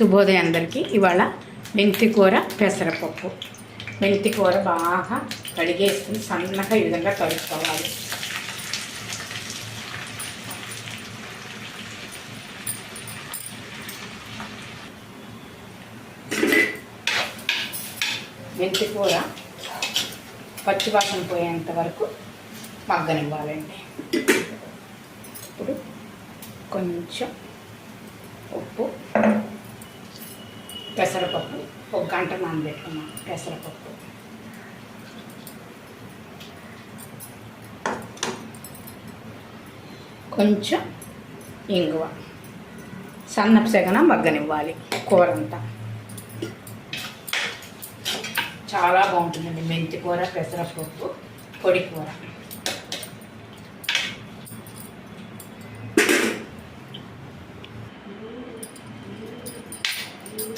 శుభోదయం అందరికీ. ఇవాళ మెంతి కూర పెసరపప్పు. మెంతి కూర బాగా కడిగేసుకుని సన్నగా ఈ విధంగా కలుపుకోవాలి. మెంతి కూర పచ్చివాసన పోయేంత వరకు మగ్గనివ్వాలండి. ఇప్పుడు కొంచెం ఉప్పు, పెసరపప్పు 1 గంట నానబెట్టుకున్నాం. పెసరపప్పు కొంచెం ఇంగువ, సన్నపు సెగన మగ్గనివ్వాలి. కూర అంతా చాలా బాగుంటుందండి. మెంతి కూర, పెసరపప్పు, పొడి కూర.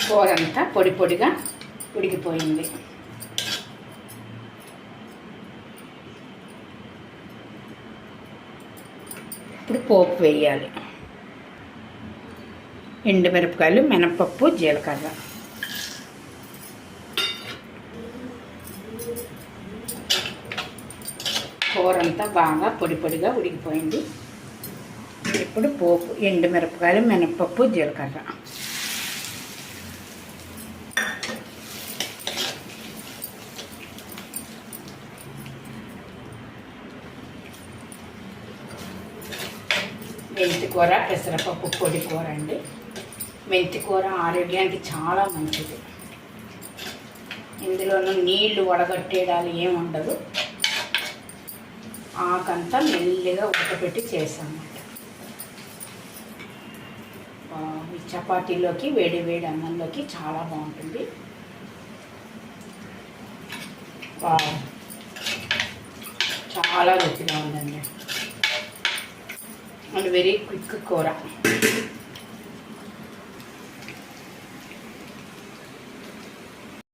కూర అంతా పొడి పొడిగా ఉడికిపోయింది. ఇప్పుడు పోపు వేయాలి. ఎండుమిరపకాయలు, మినపప్పు, జీలకర్ర. కూర అంతా బాగా పొడి పొడిగా ఉడికిపోయింది. ఇప్పుడు పోపు ఎండుమిరపకాయలు, మినపప్పు, జీలకర్ర. మెంతి కూర, పెసరపప్పు పొడి కూర అండి. మెంతి కూర ఆరోగ్యానికి చాలా మంచిది. ఇందులోనూ నీళ్లు వడగట్టేయడాలు ఏమి ఉండదు. ఆకంతా మెల్లిగా ఉడకపెట్టి చేసామన్నమాట. ఈ చపాతీలోకి, వేడి వేడి అన్నంలోకి చాలా బాగుంటుంది. చాలా రుచిగా ఉందండి. అండ్ వెరీ క్విక్ కూర.